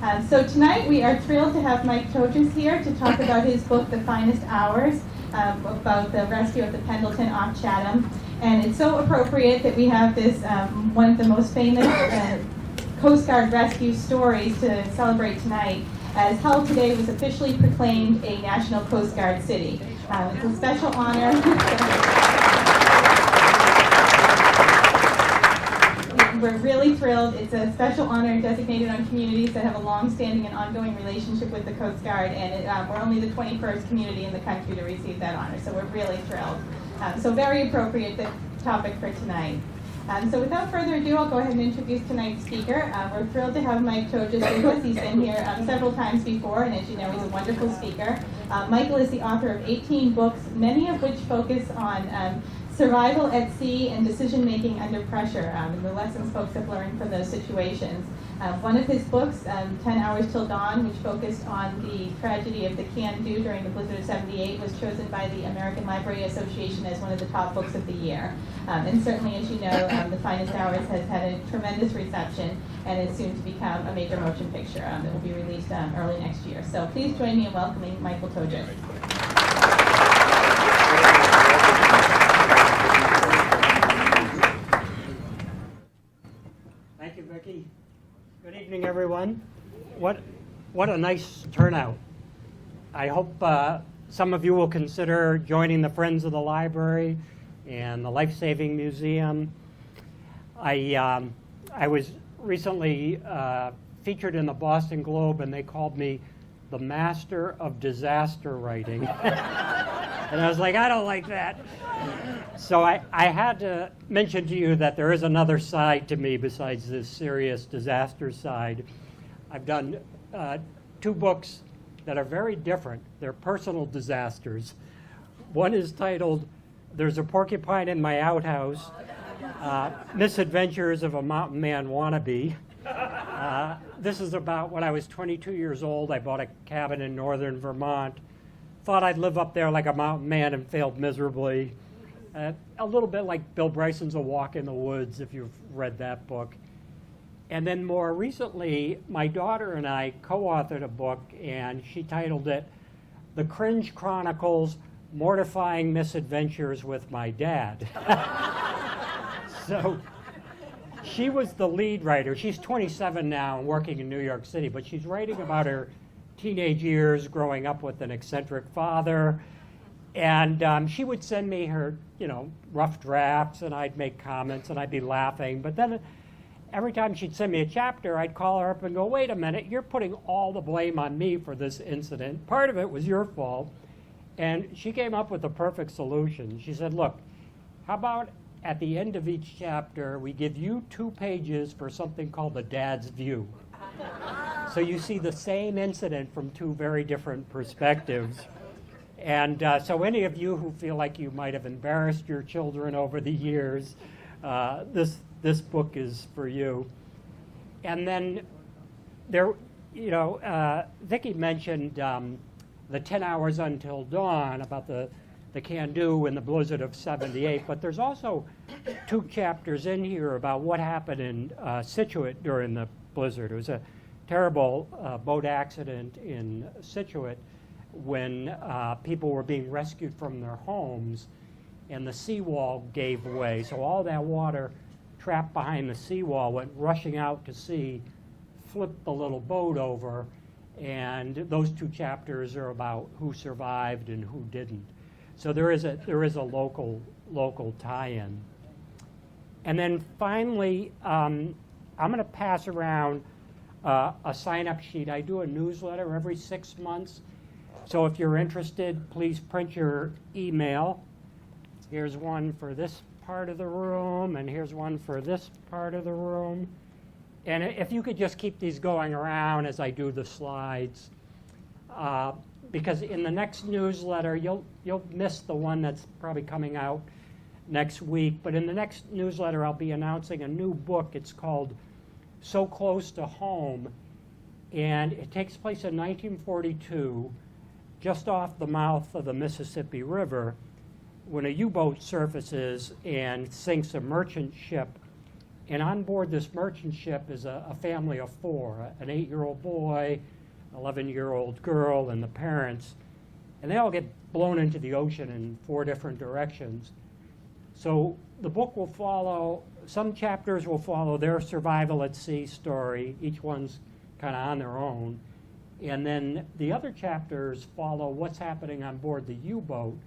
So tonight we are thrilled to have Mike Tougias here to talk about his book, The Finest Hours, about the rescue of the Pendleton off Chatham. And it's so appropriate that we have this, one of the most famous Coast Guard rescue stories to celebrate tonight, as Hull today was officially proclaimed a National Coast Guard city. It's a special honor. We're really thrilled. It's a special honor designated on communities that have a long-standing and ongoing relationship with the Coast Guard, and we're only the 21st community in the country to receive that honor, so we're really thrilled. So very appropriate the topic for tonight. So without further ado, I'll go ahead and introduce tonight's speaker. We're thrilled to have Mike Tougias with us. He's been here several times before, and as you know, he's a wonderful speaker. Michael is the author of 18 books, many of which focus on survival at sea and decision-making under pressure, and the lessons folks have learned from those situations. One of his books, 10 Hours Till Dawn, which focused on the tragedy of the Can-Do during the blizzard of '78, was chosen by the American Library Association as one of the top books of the year. And certainly, as you know, The Finest Hours has had a tremendous reception and is soon to become a major motion picture that will be released early next year. So please join me in welcoming Michael Tougias. Thank you, Vicki. Good evening, everyone. What a nice turnout. I hope some of you will consider joining the Friends of the Library and the Life Saving Museum. I was recently featured in the Boston Globe, and they called me the master of disaster writing. And I was like, I don't like that. So I had to mention to you that there is another side to me besides this serious disaster side. I've done 2 books that are very different. They're personal disasters. One is titled, There's a Porcupine in My Outhouse, Misadventures of a Mountain Man Wannabe. This is about when I was 22 years old. I bought a cabin in northern Vermont. Thought I'd live up there like a mountain man and failed miserably. A little bit like Bill Bryson's A Walk in the Woods, if you've read that book. And then more recently, my daughter and I co-authored a book, and she titled it The Cringe Chronicles, Mortifying Misadventures with My Dad. So she was the lead writer. She's 27 now and working in New York City, but she's writing about her teenage years growing up with an eccentric father. And she would send me her, rough drafts, and I'd make comments, and I'd be laughing. But then every time she'd send me a chapter, I'd call her up and go, wait a minute, you're putting all the blame on me for this incident. Part of it was your fault. And she came up with the perfect solution. She said, look, how about at the end of each chapter, we give you 2 pages for something called the dad's view. So you see the same incident from 2 very different perspectives. And so any of you who feel like you might have embarrassed your children over the years, this book is for you. And then there, Vicki mentioned the 10 Hours Until Dawn about the Can-Do and the blizzard of '78, but there's also 2 chapters in here about what happened in Scituate during the blizzard. It was a terrible boat accident in Scituate when people were being rescued from their homes and the seawall gave way. So all that water trapped behind the seawall went rushing out to sea, flipped the little boat over, and those 2 chapters are about who survived and who didn't. So there is a local tie-in. And then finally, I'm going to pass around a sign-up sheet. I do a newsletter every 6 months. So if you're interested, please print your email. Here's one for this part of the room, and here's one for this part of the room. And if you could just keep these going around as I do the slides, because in the next newsletter, you'll miss the one that's probably coming out next week. But in the next newsletter, I'll be announcing a new book. It's called So Close to Home, and it takes place in 1942, just off the mouth of the Mississippi River, when a U-boat surfaces and sinks a merchant ship And on board this merchant ship is a family of four, an 8-year-old boy, 11-year-old girl, and the parents. And they all get blown into the ocean in 4 different directions. So the book will follow, some chapters will follow their survival at sea story. Each one's kind of on their own. And then the other chapters follow what's happening on board the U-boat,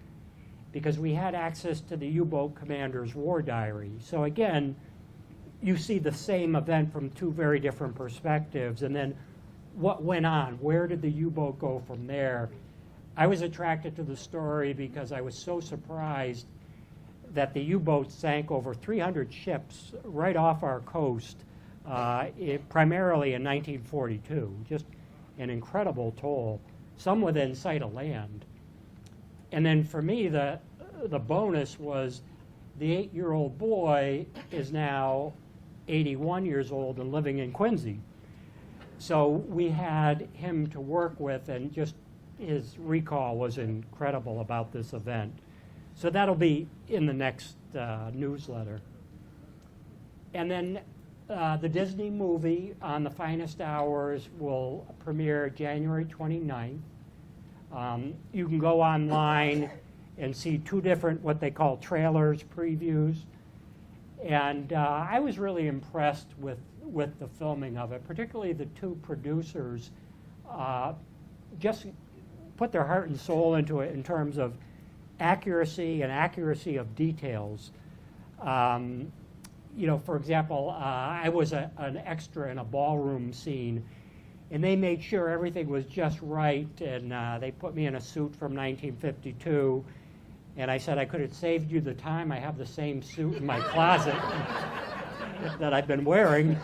because we had access to the U-boat commander's war diary. So again, you see the same event from 2 very different perspectives, and then what went on, where did the U-boat go from there? I was attracted to the story because I was so surprised that the U-boat sank over 300 ships right off our coast, primarily in 1942. Just an incredible toll, some within sight of land. And then for me, the bonus was the 8-year-old boy is now 81 years old and living in Quincy. So we had him to work with, and just his recall was incredible about this event. So that'll be in the next newsletter. And then the Disney movie, On the Finest Hours, will premiere January 29th. You can go online and see 2 different, what they call trailers, previews. And I was really impressed with the filming of it, particularly the 2 producers just put their heart and soul into it in terms of accuracy of details. You know, for example, I was an extra in a ballroom scene, and they made sure everything was just right, and they put me in a suit from 1952, and I said I could have saved you the time. I have the same suit in my closet that I've been wearing.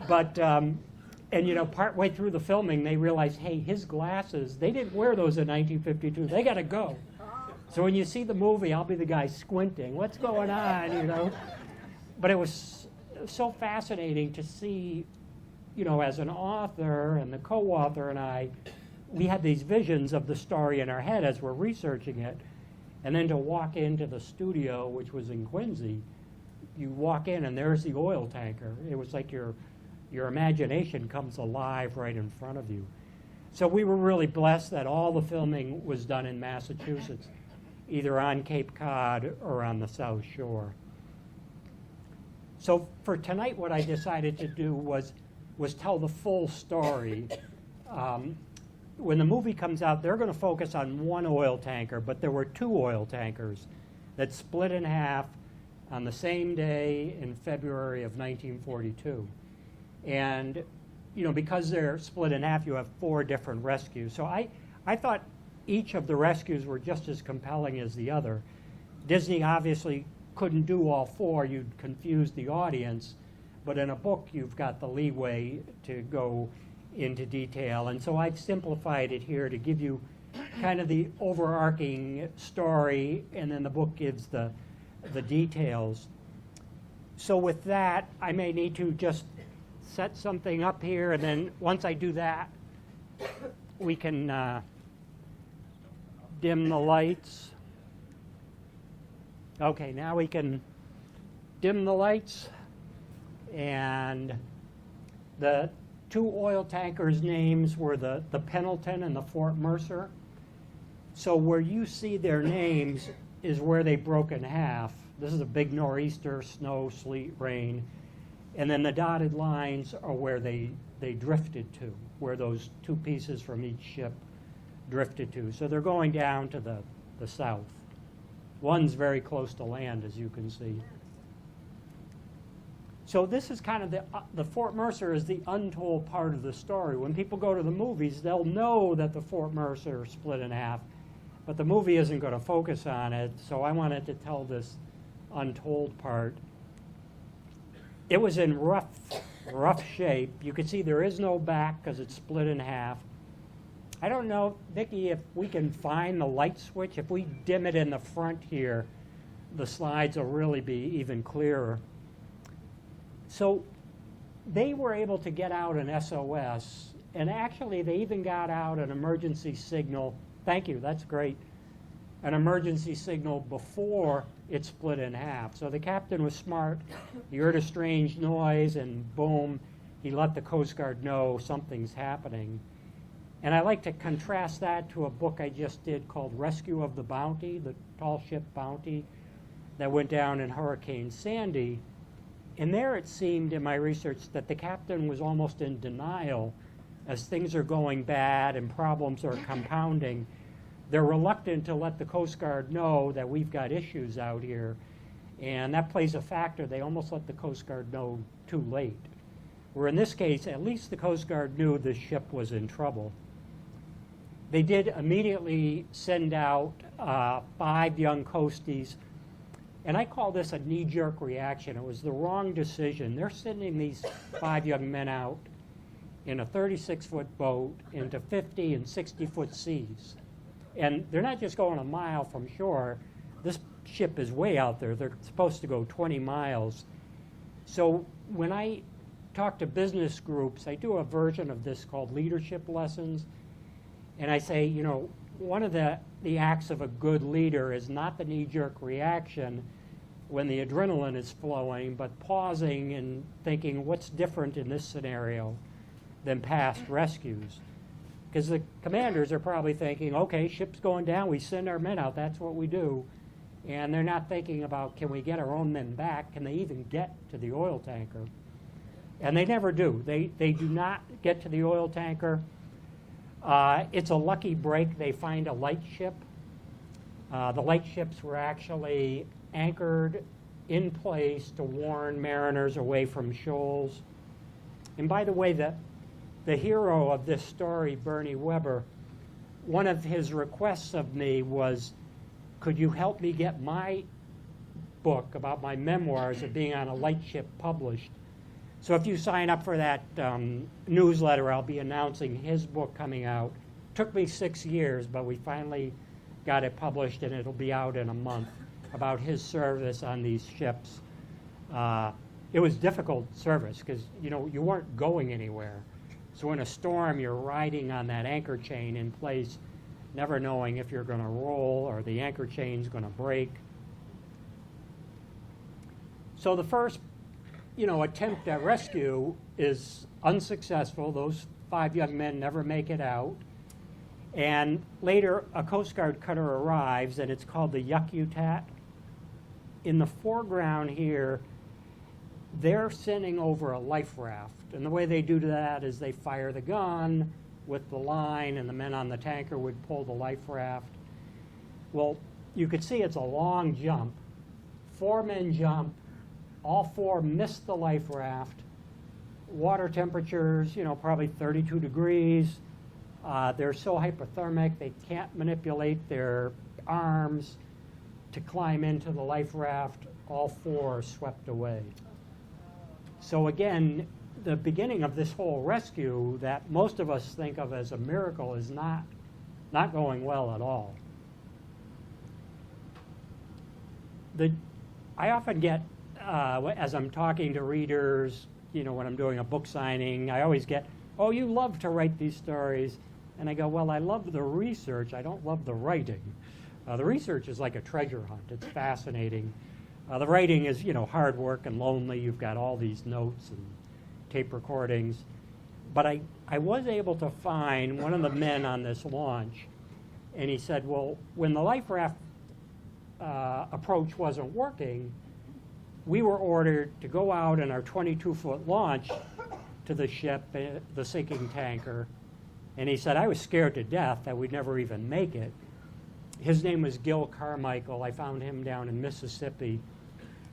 But, and you know, partway through the filming, they realized, hey, his glasses, they didn't wear those in 1952. They got to go. So when you see the movie, I'll be the guy squinting. What's going on, you know? But it was so fascinating to see, you know, as an author and the co-author and I, we had these visions of the story in our head as we're researching it. And then to walk into the studio, which was in Quincy, you walk in and there's the oil tanker. It was like your imagination comes alive right in front of you. So we were really blessed that all the filming was done in Massachusetts, either on Cape Cod or on the South Shore. So for tonight, what I decided to do was tell the full story. When the movie comes out, they're going to focus on 1 oil tanker, but there were 2 oil tankers that split in half on the same day in February of 1942. And, you know, because they're split in half, you have 4 different rescues. So I thought each of the rescues were just as compelling as the other. Disney obviously couldn't do all 4. You'd confuse the audience. But in a book, you've got the leeway to go into detail. And so I've simplified it here to give you kind of the overarching story, and then the book gives the details. So with that, I may need to just set something up here, and then once I do that, we can dim the lights. Okay, now we can dim the lights, and the 2 oil tankers' names were the Pendleton and the Fort Mercer. So where you see their names is where they broke in half. This is a big nor'easter, snow, sleet, rain. And then the dotted lines are where they drifted to, where those 2 pieces from each ship drifted to. So they're going down to the south. One's very close to land, as you can see. So this is kind of the Fort Mercer is the untold part of the story. When people go to the movies, they'll know that the Fort Mercer split in half, but the movie isn't going to focus on it, so I wanted to tell this untold part. It was in rough shape. You can see there is no back because it's split in half. I don't know, Vicki, if we can find the light switch. If we dim it in the front here, the slides will really be even clearer. So they were able to get out an SOS, and actually they even got out an emergency signal. Thank you, that's great. An emergency signal before it split in half. So the captain was smart. He heard a strange noise, and boom, he let the Coast Guard know something's happening. And I like to contrast that to a book I just did called Rescue of the Bounty, the tall ship Bounty that went down in Hurricane Sandy. And there it seemed in my research that the captain was almost in denial as things are going bad and problems are compounding. They're reluctant to let the Coast Guard know that we've got issues out here. And that plays a factor. They almost let the Coast Guard know too late. Where in this case, at least the Coast Guard knew the ship was in trouble. They did immediately send out 5 young coasties. And I call this a knee-jerk reaction. It was the wrong decision. They're sending these 5 young men out in a 36-foot boat into 50 and 60-foot seas. And they're not just going a mile from shore. This ship is way out there. They're supposed to go 20 miles. So when I talk to business groups, I do a version of this called leadership lessons. And I say, you know, one of the acts of a good leader is not the knee-jerk reaction when the adrenaline is flowing, but pausing and thinking, what's different in this scenario than past rescues? Because the commanders are probably thinking, okay, ship's going down, we send our men out, that's what we do. And they're not thinking about, can we get our own men back? Can they even get to the oil tanker? And they never do. They do not get to the oil tanker. It's a lucky break. They find a light ship. The light ships were actually anchored in place to warn mariners away from shoals. And by the way, the hero of this story, Bernie Weber, one of his requests of me was, could you help me get my book about my memoirs of being on a light ship published? So if you sign up for that newsletter, I'll be announcing his book coming out. Took me 6 years, but we finally got it published, and it'll be out in a month, about his service on these ships. It was difficult service because, you know, you weren't going anywhere. So in a storm, you're riding on that anchor chain in place, never knowing if you're going to roll or the anchor chain's going to break. So the first, you know, attempt at rescue is unsuccessful. Those 5 young men never make it out. And later, a Coast Guard cutter arrives, and it's called the Yuccutat. In the foreground here, they're sending over a life raft. And the way they do that is they fire the gun with the line, and the men on the tanker would pull the life raft. Well, you could see it's a long jump. 4 men jump. All 4 miss the life raft. Water temperatures, you know, probably 32 degrees. They're so hypothermic, they can't manipulate their arms to climb into the life raft. All 4 are swept away. So again, the beginning of this whole rescue that most of us think of as a miracle is not going well at all. I often get, as I'm talking to readers, you know, when I'm doing a book signing, I always get, oh, you love to write these stories. And I go, well, I love the research. I don't love the writing. The research is like a treasure hunt. It's fascinating. The writing is, you know, hard work and lonely. You've got all these notes and tape recordings. But I was able to find one of the men on this launch, and he said, well, when the life raft approach wasn't working, we were ordered to go out in our 22-foot launch to the ship, the sinking tanker. And he said, I was scared to death that we'd never even make it. His name was Gil Carmichael. I found him down in Mississippi.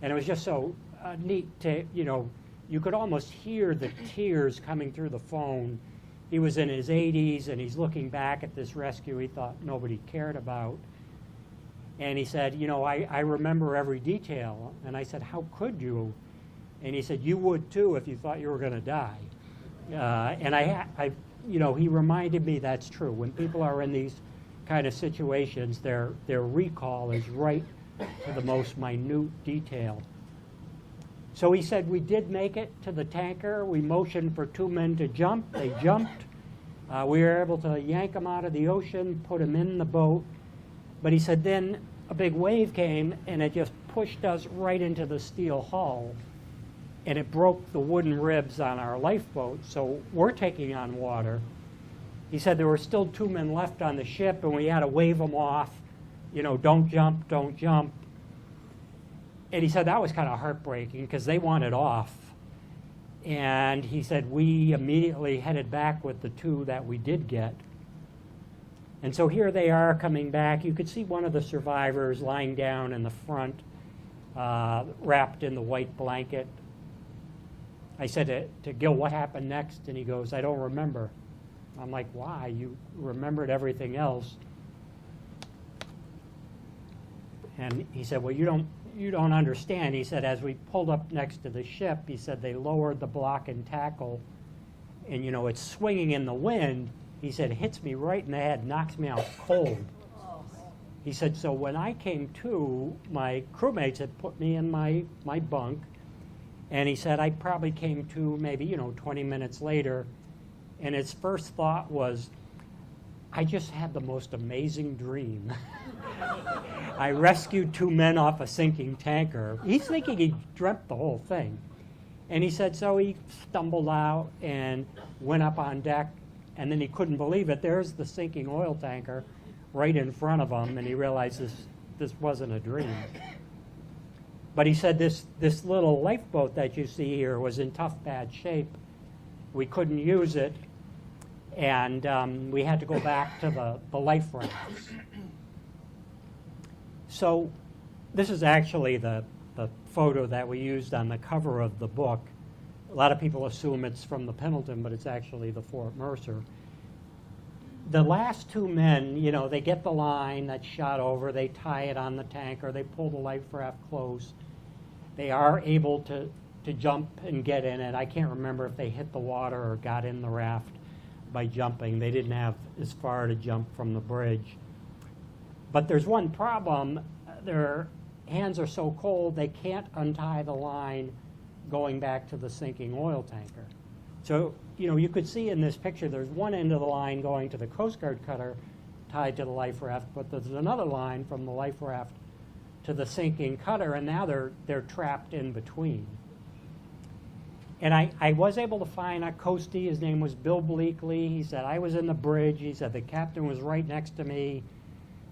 And it was just so neat to, you know, you could almost hear the tears coming through the phone. He was in his 80s, and he's looking back at this rescue he thought nobody cared about. And he said, you know, I remember every detail. And I said, how could you? And he said, you would too if you thought you were going to die. And I, you know, he reminded me that's true. When people are in these kind of situations, their recall is right to the most minute detail. So he said, we did make it to the tanker. We motioned for 2 men to jump. They jumped. We were able to yank them out of the ocean, put them in the boat. But he said then a big wave came, and it just pushed us right into the steel hull, and it broke the wooden ribs on our lifeboat, so we're taking on water. He said there were still 2 men left on the ship, and we had to wave them off, you know, don't jump, don't jump. And he said that was kind of heartbreaking because they wanted off. And he said we immediately headed back with the 2 that we did get. And so here they are coming back. You could see one of the survivors lying down in the front, wrapped in the white blanket. I said to Gil, what happened next? And he goes, I don't remember. I'm like, why? You remembered everything else. And he said, well, you don't understand. He said, as we pulled up next to the ship, he said they lowered the block and tackle, and, you know, it's swinging in the wind. He said, it hits me right in the head, knocks me out cold. He said, so when I came to, my crewmates had put me in my bunk, and he said, I probably came to maybe, you know, 20 minutes later, and his first thought was, I just had the most amazing dream. I rescued 2 men off a sinking tanker. He's thinking he dreamt the whole thing. And he said, so he stumbled out and went up on deck, and then he couldn't believe it. There's the sinking oil tanker right in front of him, and he realized this wasn't a dream. But he said this little lifeboat that you see here was in tough, bad shape. We couldn't use it, and we had to go back to the life rafts. So this is actually the photo that we used on the cover of the book. A lot of people assume it's from the Pendleton, but it's actually the Fort Mercer. The last 2 men, you know, they get the line that's shot over, they tie it on the tanker, they pull the life raft close. They are able to jump and get in it. I can't remember if they hit the water or got in the raft by jumping. They didn't have as far to jump from the bridge. But there's one problem. Their hands are so cold they can't untie the line going back to the sinking oil tanker. So, you know, you could see in this picture there's one end of the line going to the Coast Guard cutter tied to the life raft, but there's another line from the life raft to the sinking cutter, and now they're trapped in between. And I was able to find a coastie. His name was Bill Bleakley. He said, I was in the bridge. He said, the captain was right next to me.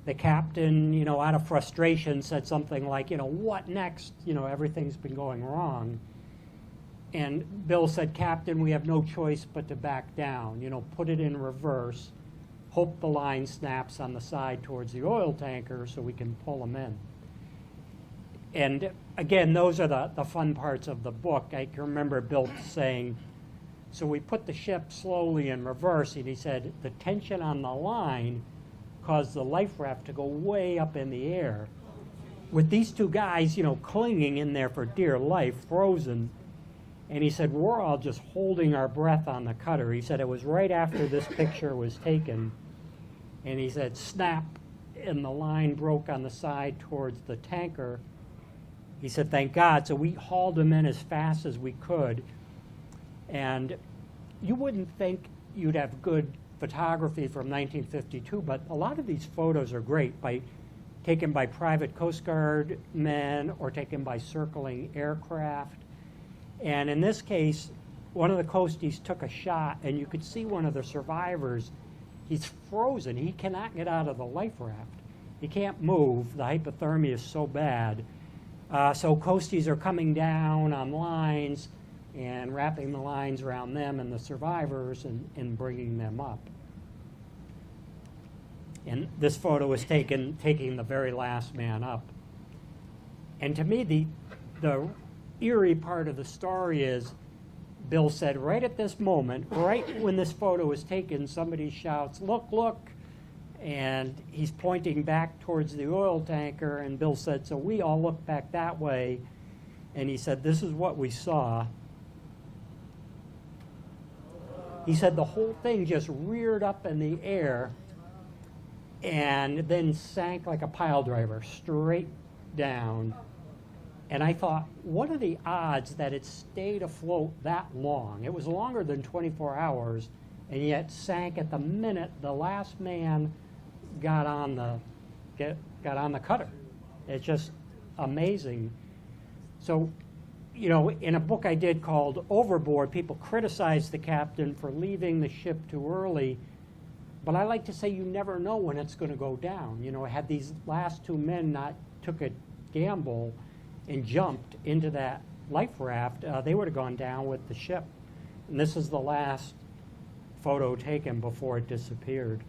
The captain, you know, out of frustration said something like, you know, what next? You know, everything's been going wrong. And Bill said, Captain, we have no choice but to back down. You know, put it in reverse. Hope the line snaps on the side towards the oil tanker so we can pull them in. And again, those are the fun parts of the book. I can remember Bill saying, so we put the ship slowly in reverse, and he said the tension on the line caused the life raft to go way up in the air with these 2 guys, you know, clinging in there for dear life, frozen. And he said, we're all just holding our breath on the cutter. He said it was right after this picture was taken. And he said, snap, and the line broke on the side towards the tanker. He said, thank God. So we hauled him in as fast as we could. And you wouldn't think you'd have good photography from 1952, but a lot of these photos are great, taken by private Coast Guard men or taken by circling aircraft. And in this case, one of the coasties took a shot, and you could see one of the survivors. He's frozen. He cannot get out of the life raft. He can't move. The hypothermia is so bad. So coasties are coming down on lines and wrapping the lines around them and the survivors and bringing them up. And this photo was taken taking the very last man up. And to me, the eerie part of the story is, Bill said, right at this moment, right when this photo was taken, somebody shouts, look, look, and he's pointing back towards the oil tanker, and Bill said, so we all looked back that way, and he said, this is what we saw. He said the whole thing just reared up in the air and then sank like a pile driver straight down. And I thought, what are the odds that it stayed afloat that long? It was longer than 24 hours, and yet sank at the minute the last man got on the cutter. It's just amazing. So, you know, in a book I did called Overboard, people criticized the captain for leaving the ship too early. But I like to say you never know when it's going to go down. You know, had these last two men not took a gamble and jumped into that life raft, they would have gone down with the ship. And this is the last photo taken before it disappeared.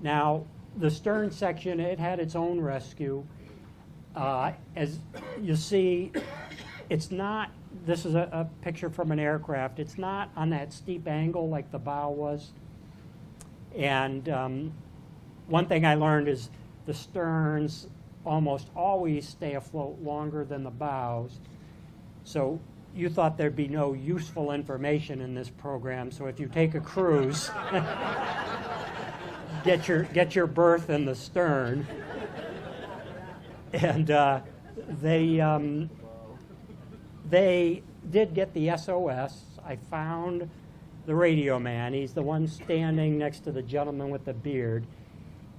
Now, the stern section, it had its own rescue. As you see, it's not, this is a picture from an aircraft. It's not on that steep angle like the bow was. And one thing I learned is the sterns almost always stay afloat longer than the bows. So you thought there'd be no useful information in this program. So if you take a cruise, get your berth in the stern. And they did get the SOS. I found the radio man. He's the one standing next to the gentleman with the beard.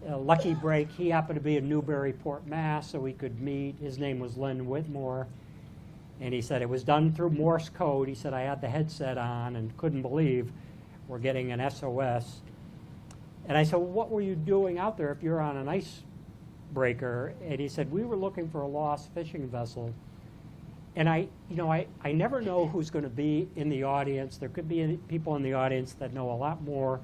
Lucky break, he happened to be in Newburyport, Mass, so we could meet. His name was Lynn Whitmore. And he said it was done through Morse code. He said I had the headset on and couldn't believe we're getting an SOS. And I said, well, what were you doing out there if you're on an icebreaker? And he said, we were looking for a lost fishing vessel. And I never know who's going to be in the audience. There could be people in the audience that know a lot more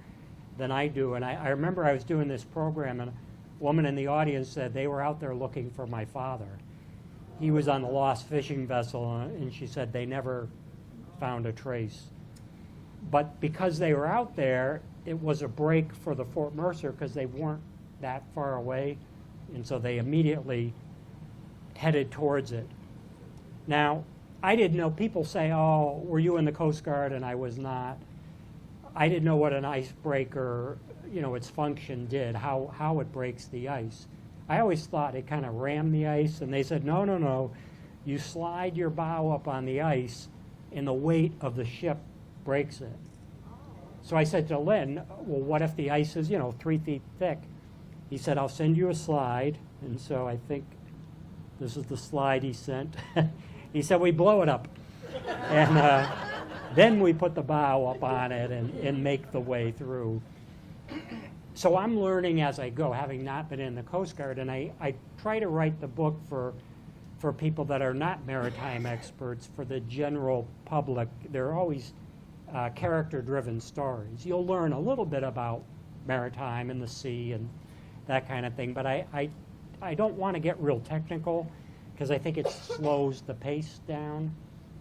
than I do. And I remember I was doing this program, and a woman in the audience said they were out there looking for my father. He was on the lost fishing vessel, and she said they never found a trace. But because they were out there, it was a break for the Fort Mercer because they weren't that far away, and so they immediately headed towards it. Now, I didn't know, people say, oh, were you in the Coast Guard? And I was not. I didn't know what an icebreaker, you know, its function did, how it breaks the ice. I always thought it kind of rammed the ice, and they said, no, you slide your bow up on the ice, and the weight of the ship breaks it. So I said to Lynn, well, what if the ice is, 3 feet thick? He said, I'll send you a slide. And so I think this is the slide he sent. He said, we blow it up. And then we put the bow up on it and make the way through. So I'm learning as I go, having not been in the Coast Guard. And I try to write the book for people that are not maritime experts, for the general public. They're always character-driven stories. You'll learn a little bit about maritime and the sea and that kind of thing, but I don't want to get real technical because I think it slows the pace down.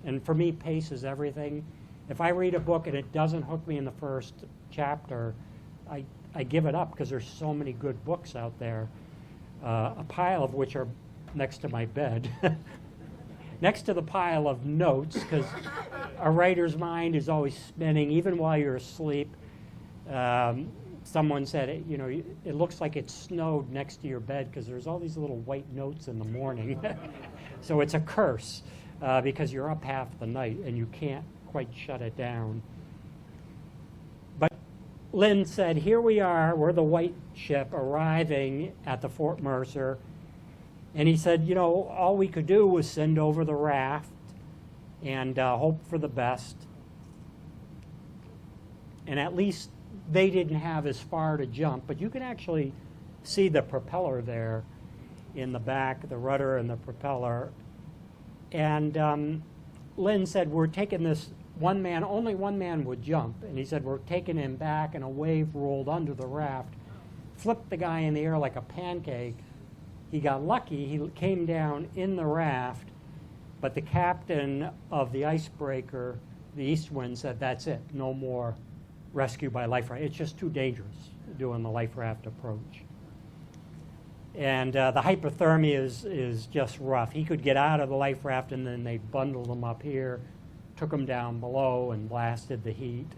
And for me, pace is everything. If I read a book and it doesn't hook me in the first chapter, I give it up because there's so many good books out there, a pile of which are next to my bed. Next to the pile of notes, because a writer's mind is always spinning, even while you're asleep. Someone said, it looks like it snowed next to your bed because there's all these little white notes in the morning. So it's a curse because you're up half the night and you can't quite shut it down. But Lynn said, here we are, we're the white ship arriving at the Fort Mercer. And he said, all we could do was send over the raft and hope for the best. And at least they didn't have as far to jump, but you can actually see the propeller there in the back, the rudder and the propeller. And Lynn said, we're taking this one man, only one man would jump. And he said, we're taking him back, and a wave rolled under the raft, flipped the guy in the air like a pancake. He got lucky, he came down in the raft, but the captain of the icebreaker, the East Wind, said, that's it, no more rescue by life raft. It's just too dangerous doing the life raft approach. And the hypothermia is just rough. He could get out of the life raft, and then they bundled him up here, took him down below, and blasted the heat.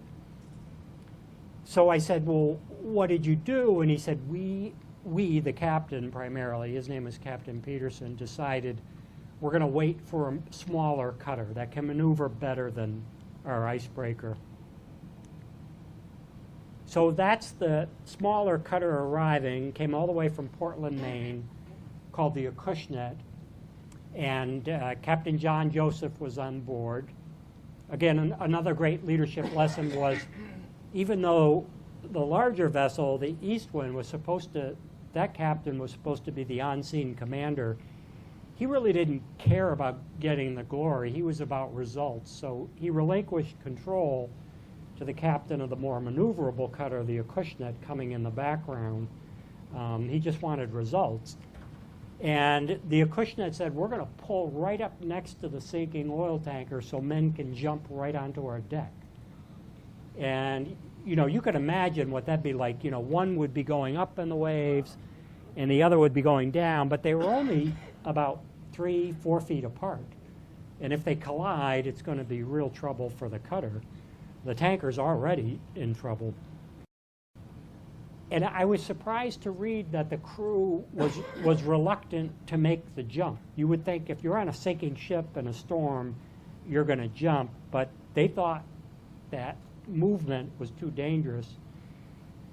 So I said, well, what did you do? And he said, we, the captain primarily, his name is Captain Peterson, decided we're going to wait for a smaller cutter that can maneuver better than our icebreaker. So that's the smaller cutter arriving, came all the way from Portland, Maine, called the Acushnet, and Captain John Joseph was on board. Again, another great leadership lesson was, even though the larger vessel, the Eastwind, was supposed to, that captain was supposed to be the on-scene commander, he really didn't care about getting the glory. He was about results. So he relinquished control to the captain of the more maneuverable cutter, the Acushnet, coming in the background. He just wanted results. And the Acushnet said, we're going to pull right up next to the sinking oil tanker so men can jump right onto our deck. And, you know, you could imagine what that'd be like. You know, one would be going up in the waves and the other would be going down, but they were only about 3-4 feet apart. And if they collide, it's going to be real trouble for the cutter. The tanker's already in trouble. And I was surprised to read that the crew was reluctant to make the jump. You would think if you're on a sinking ship in a storm, you're going to jump, but they thought that movement was too dangerous.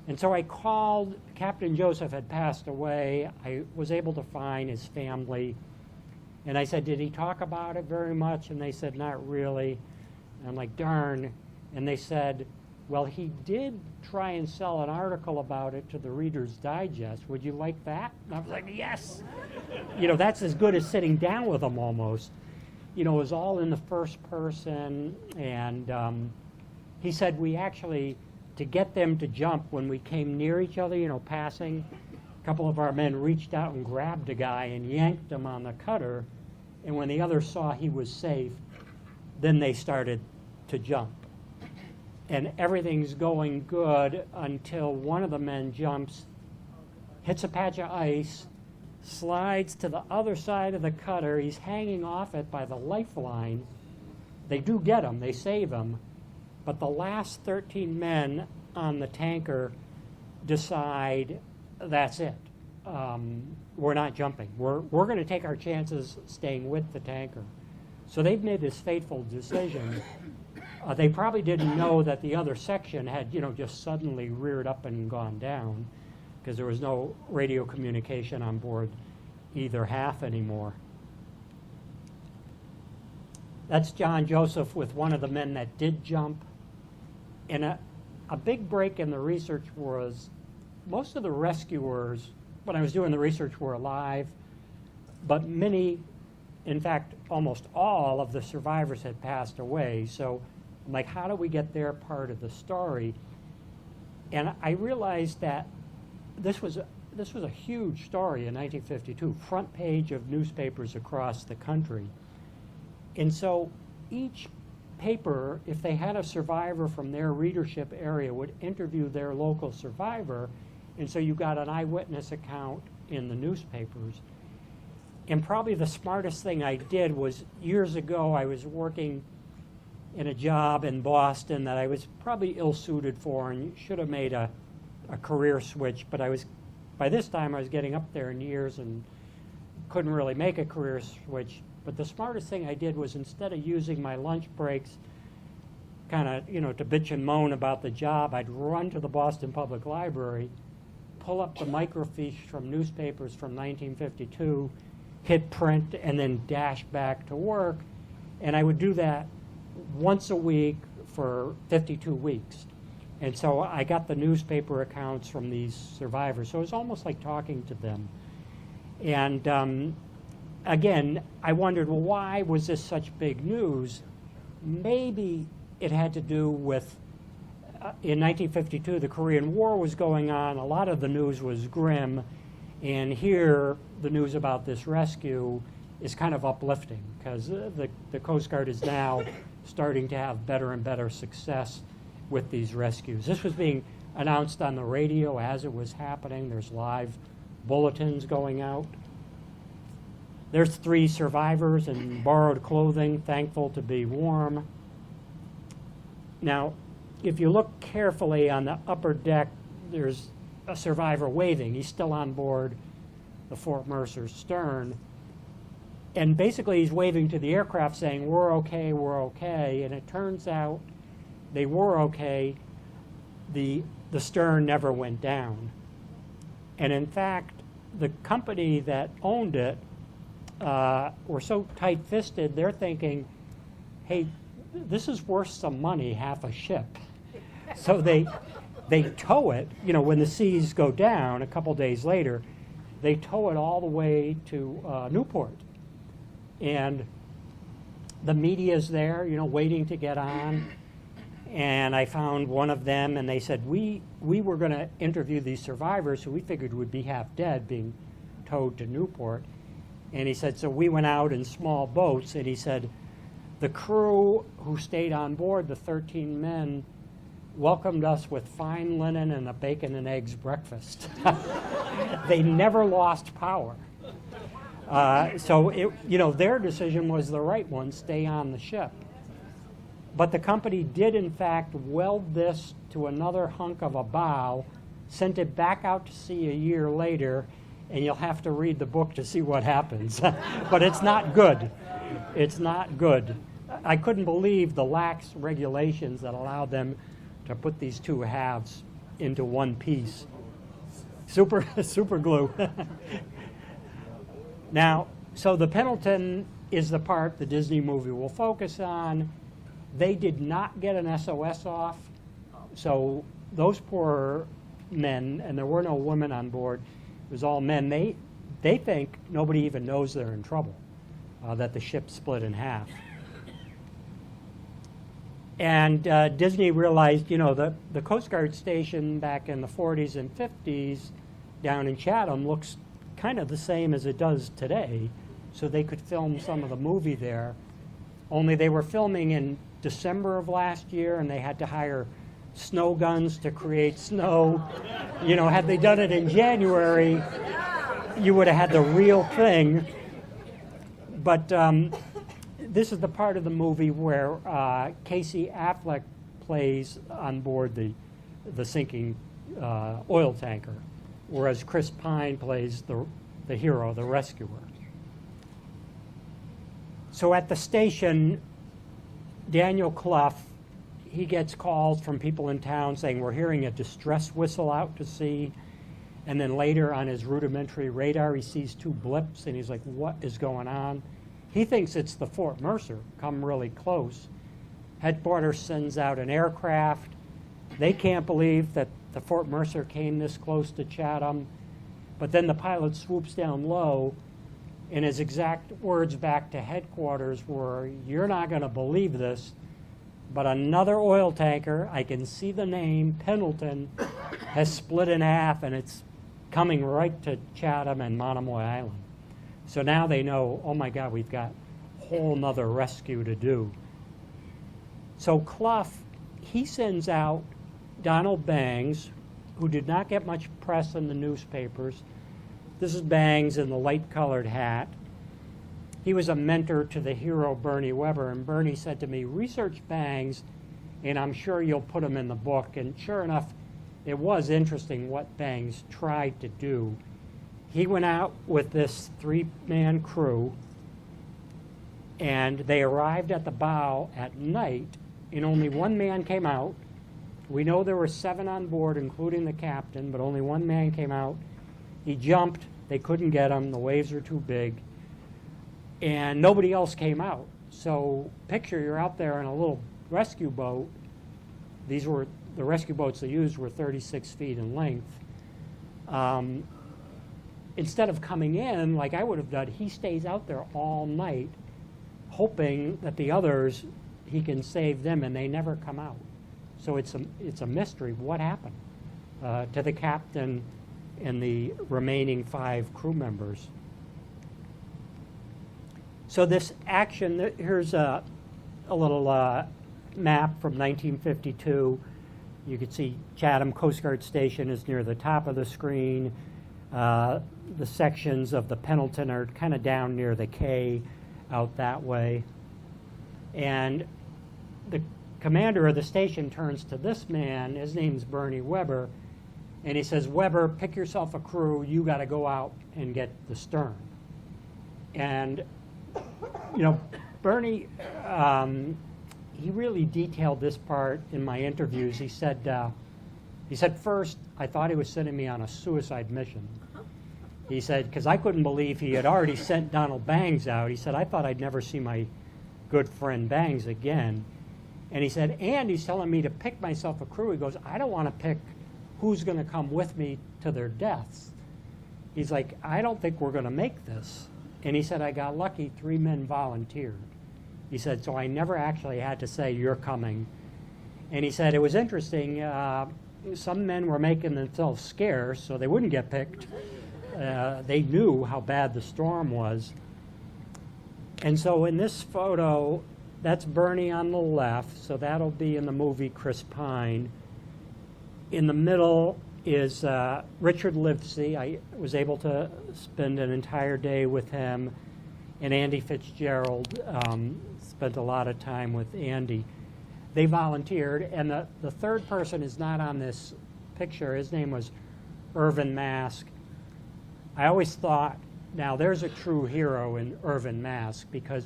And so I called, Captain Joseph had passed away. I was able to find his family. And I said, did he talk about it very much? And they said, not really. And I'm like, darn. And they said, well, he did try and sell an article about it to the Reader's Digest. Would you like that? And I was like, yes. You know, that's as good as sitting down with him almost. You know, it was all in the first person. And he said we actually, to get them to jump when we came near each other, you know, passing, a couple of our men reached out and grabbed a guy and yanked him on the cutter. And when the others saw he was safe, then they started to jump. And everything's going good until one of the men jumps, hits a patch of ice, slides to the other side of the cutter. He's hanging off it by the lifeline. They do get him, they save him, but the last 13 men on the tanker decide that's it. We're not jumping. We're going to take our chances staying with the tanker. So they've made this fateful decision. They probably didn't know that the other section had, you know, just suddenly reared up and gone down, because there was no radio communication on board either half anymore. That's John Joseph with one of the men that did jump. And a big break in the research was most of the rescuers, when I was doing the research, were alive, but many, in fact, almost all of the survivors had passed away. So I'm like, how do we get their part of the story? And I realized that this was a huge story in 1952, front page of newspapers across the country. And so each paper, if they had a survivor from their readership area, would interview their local survivor, and so you got an eyewitness account in the newspapers. And probably the smartest thing I did was, years ago, I was working in a job in Boston that I was probably ill-suited for and should have made a career switch, but by this time I was getting up there in years and couldn't really make a career switch. But the smartest thing I did was, instead of using my lunch breaks kind of, you know, to bitch and moan about the job, I'd run to the Boston Public Library, pull up the microfiche from newspapers from 1952, hit print, and then dash back to work. And I would do that once a week for 52 weeks. And so I got the newspaper accounts from these survivors. So it was almost like talking to them. And again, I wondered, well, why was this such big news? Maybe it had to do with, in 1952, the Korean War was going on. A lot of the news was grim. And here, the news about this rescue is kind of uplifting, because the Coast Guard is now starting to have better and better success with these rescues. This was being announced on the radio as it was happening. There's live bulletins going out. There's 3 survivors in borrowed clothing, thankful to be warm. Now, if you look carefully on the upper deck, there's a survivor waving. He's still on board the Fort Mercer stern. And basically he's waving to the aircraft saying, we're okay, we're okay. And it turns out they were okay. the stern never went down. And in fact, the company that owned it were so tight-fisted, they're thinking, hey, this is worth some money, half a ship. So they tow it, you know, when the seas go down a couple days later, they tow it all the way to Newport. And the media's there, you know, waiting to get on. And I found one of them, and they said, we were going to interview these survivors who we figured would be half dead being towed to Newport. And he said, so we went out in small boats, and he said, the crew who stayed on board, the 13 men, welcomed us with fine linen and a bacon and eggs breakfast. They never lost power. So, you know, their decision was the right one, stay on the ship. But the company did, in fact, weld this to another hunk of a bow, sent it back out to sea a year later, and you'll have to read the book to see what happens. But it's not good. It's not good. I couldn't believe the lax regulations that allowed them to put these two halves into one piece. Super glue. Now, so the Pendleton is the part the Disney movie will focus on. They did not get an SOS off, so those poor men, and there were no women on board, it was all men, they think nobody even knows they're in trouble, that the ship split in half. And Disney realized, you know, the Coast Guard station back in the 40s and 50s down in Chatham looks kind of the same as it does today, so they could film some of the movie there, only they were filming in December of last year, and they had to hire snow guns to create snow. You know, had they done it in January, you would have had the real thing. But this is the part of the movie where Casey Affleck plays on board the sinking oil tanker, whereas Chris Pine plays the hero, the rescuer. So at the station, Daniel Clough, he gets calls from people in town saying, we're hearing a distress whistle out to sea. And then later on his rudimentary radar, he sees two blips, and he's like, what is going on? He thinks it's the Fort Mercer, come really close. Headquarters sends out an aircraft. They can't believe that the Fort Mercer came this close to Chatham. But then the pilot swoops down low, and his exact words back to headquarters were, you're not going to believe this, but another oil tanker, I can see the name, Pendleton, has split in half, and it's coming right to Chatham and Monomoy Island. So now they know, oh my God, we've got a whole nother rescue to do. So Clough, he sends out Donald Bangs, who did not get much press in the newspapers. This is Bangs in the light-colored hat. He was a mentor to the hero Bernie Weber, and Bernie said to me, research Bangs, and I'm sure you'll put him in the book. And sure enough, it was interesting what Bangs tried to do. He went out with this three-man crew, and they arrived at the bow at night, and only one man came out. We know there were 7 on board, including the captain, but only one man came out. He jumped. They couldn't get him. The waves were too big. And nobody else came out. So picture you're out there in a little rescue boat. These were the rescue boats they used were 36 feet in length. Instead of coming in like I would have done, he stays out there all night hoping that the others, he can save them, and they never come out. So it's a mystery. What happened to the captain and the remaining 5 crew members? So this action, here's a little map from 1952. You can see Chatham Coast Guard Station is near the top of the screen. The sections of the Pendleton are kind of down near the K out that way. And the commander of the station turns to this man, his name's Bernie Weber, and he says, Weber, pick yourself a crew, you got to go out and get the stern. And, you know, Bernie, he really detailed this part in my interviews. He said, He said, first, I thought he was sending me on a suicide mission. He said, because I couldn't believe he had already sent Donald Bangs out. He said, I thought I'd never see my good friend Bangs again. And he said, and he's telling me to pick myself a crew. He goes, I don't want to pick who's going to come with me to their deaths. He's like, I don't think we're going to make this. And he said, I got lucky, 3 men volunteered. He said, so I never actually had to say, you're coming. And he said, it was interesting. Some men were making themselves scarce so they wouldn't get picked. They knew how bad the storm was. And so in this photo, that's Bernie on the left, so that'll be in the movie Chris Pine. In the middle is Richard Livesey. I was able to spend an entire day with him, and Andy Fitzgerald. Spent a lot of time with Andy. They volunteered, and the third person is not on this picture. His name was Irvin Mask. I always thought, now there's a true hero in Irvin Mask, because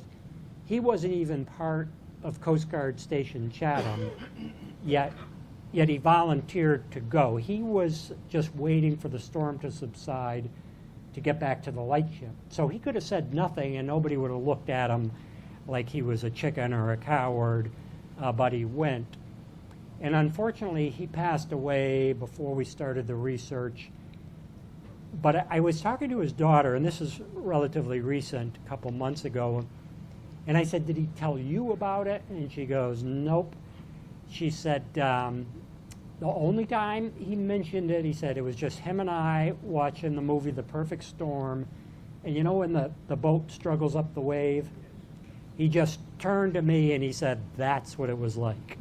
he wasn't even part of Coast Guard Station Chatham, yet he volunteered to go. He was just waiting for the storm to subside to get back to the lightship. So he could have said nothing and nobody would have looked at him like he was a chicken or a coward, but he went. And unfortunately, he passed away before we started the research. But I was talking to his daughter, and this is relatively recent, a couple months ago, and I said, did he tell you about it? And she goes, nope. She said, the only time he mentioned it, he said, it was just him and I watching the movie The Perfect Storm, and you know when the boat struggles up the wave? He just turned to me and he said, that's what it was like.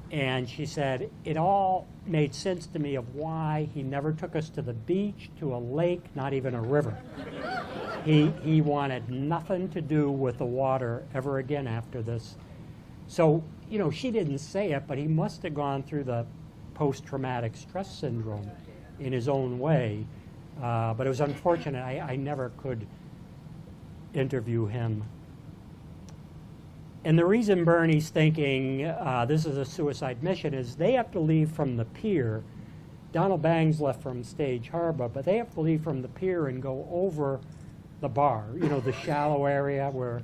And she said, it all made sense to me of why he never took us to the beach, to a lake, not even a river. He wanted nothing to do with the water ever again after this. So, you know, she didn't say it, but he must have gone through the post-traumatic stress syndrome in his own way. But it was unfortunate. I never could interview him. And the reason Bernie's thinking this is a suicide mission is they have to leave from the pier. Donald Bangs left from Stage Harbor, but they have to leave from the pier and go over the bar, you know, the shallow area where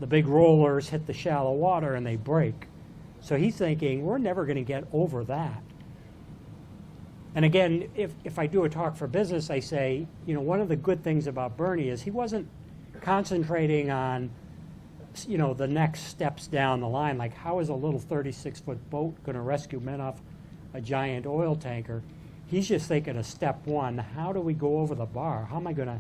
the big rollers hit the shallow water and they break. So he's thinking, we're never going to get over that. And again, if I do a talk for business, I say, you know, one of the good things about Bernie is he wasn't concentrating on, you know, the next steps down the line, like how is a little 36-foot boat going to rescue men off a giant oil tanker? He's just thinking of step one. How do we go over the bar? How am I going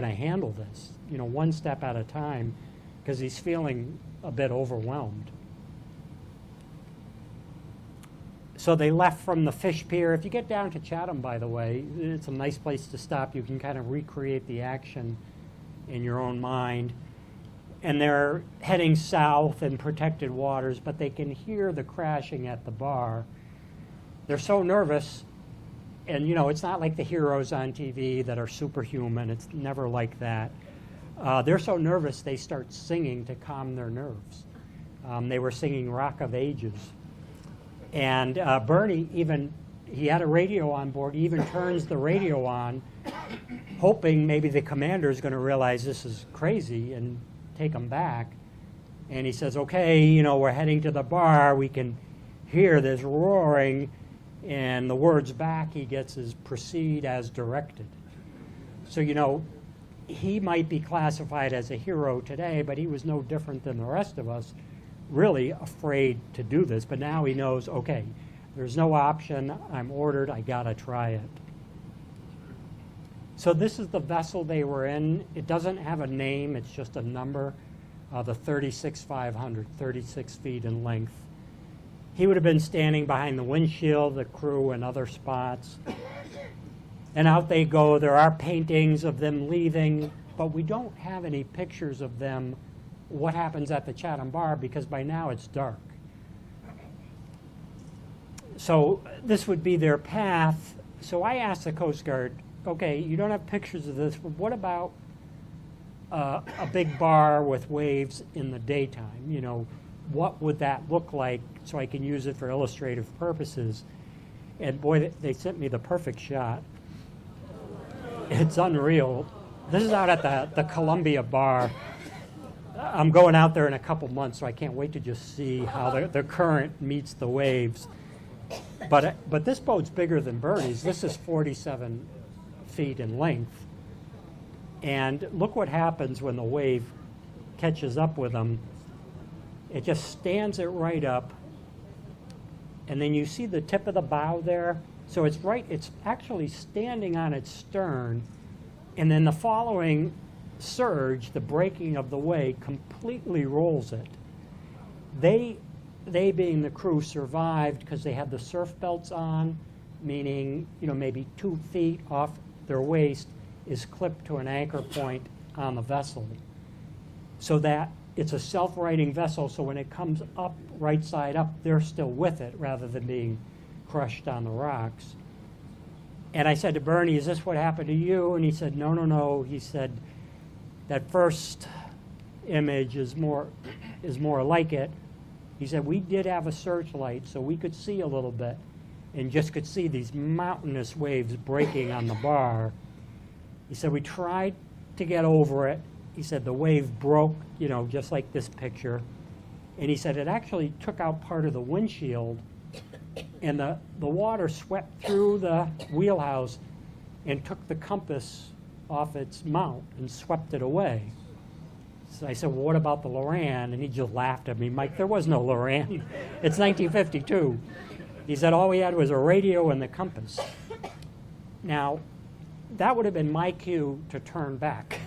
to handle this? You know, one step at a time, because he's feeling a bit overwhelmed. So they left from the fish pier. If you get down to Chatham, by the way, it's a nice place to stop. You can kind of recreate the action in your own mind. And they're heading south in protected waters, but they can hear the crashing at the bar. They're so nervous, and you know, it's not like the heroes on TV that are superhuman. It's never like that. They're so nervous they start singing to calm their nerves. They were singing Rock of Ages. And Bernie he had a radio on board. He even turns the radio on, hoping maybe the commander is going to realize this is crazy and take him back. And he says, okay, you know, we're heading to the bar. We can hear this roaring. And the words back he gets is proceed as directed. So, you know, he might be classified as a hero today, but he was no different than the rest of us, really afraid to do this. But now he knows, okay, there's no option. I'm ordered. I got to try it. So this is the vessel they were in. It doesn't have a name. It's just a number, the 36,500, 36 feet in length. He would have been standing behind the windshield, the crew, and other spots. And out they go. There are paintings of them leaving, but we don't have any pictures of them, what happens at the Chatham bar, because by now it's dark. So this would be their path. So I asked the Coast Guard, okay, you don't have pictures of this, but what about a big bar with waves in the daytime? You know, what would that look like so I can use it for illustrative purposes? And boy, they sent me the perfect shot. It's unreal. This is out at the Columbia Bar. I'm going out there in a couple months, so I can't wait to just see how the current meets the waves. But this boat's bigger than Bernie's. This is 47 feet in length. And look what happens when the wave catches up with them. It just stands it right up. And then you see the tip of the bow there. So it's actually standing on its stern. And then the following surge, the breaking of the wave, completely rolls it. They being the crew, survived because they had the surf belts on, meaning maybe 2 feet off their waist is clipped to an anchor point on the vessel, so that it's a self-righting vessel. So when it comes up, right side up, they're still with it rather than being crushed on the rocks. And I said to Bernie, "Is this what happened to you?" And he said, "No." He said, "That first image is more like it." He said, "We did have a searchlight, so we could see a little bit and just could see these mountainous waves breaking on the bar." He said, "We tried to get over it." He said, "The wave broke, just like this picture." And he said, "It actually took out part of the windshield, and the water swept through the wheelhouse and took the compass off its mount and swept it away." So I said, "Well, what about the Loran?" And he just laughed at me. "Mike, there was no Loran. It's 1952. He said, "All we had was a radio and the compass." Now, that would have been my cue to turn back.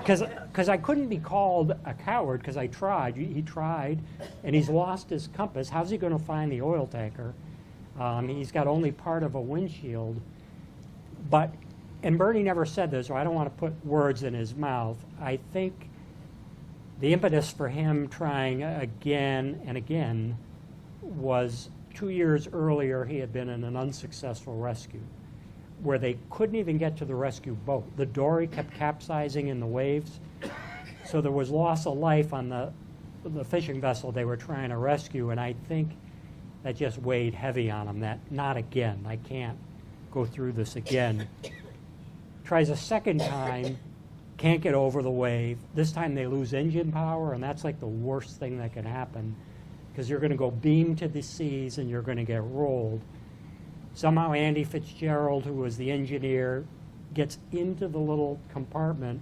Because I couldn't be called a coward because I tried. He tried, and he's lost his compass. How's he going to find the oil tanker? He's got only part of a windshield. And Bernie never said this, so I don't want to put words in his mouth. I think the impetus for him trying again and again was 2 years earlier he had been in an unsuccessful rescue where they couldn't even get to the rescue boat. The dory kept capsizing in the waves, so there was loss of life on the fishing vessel they were trying to rescue, and I think that just weighed heavy on him, that not again, I can't go through this again. Tries a second time, can't get over the wave. This time they lose engine power, and that's like the worst thing that can happen because you're going to go beam to the seas and you're going to get rolled. Somehow Andy Fitzgerald, who was the engineer, gets into the little compartment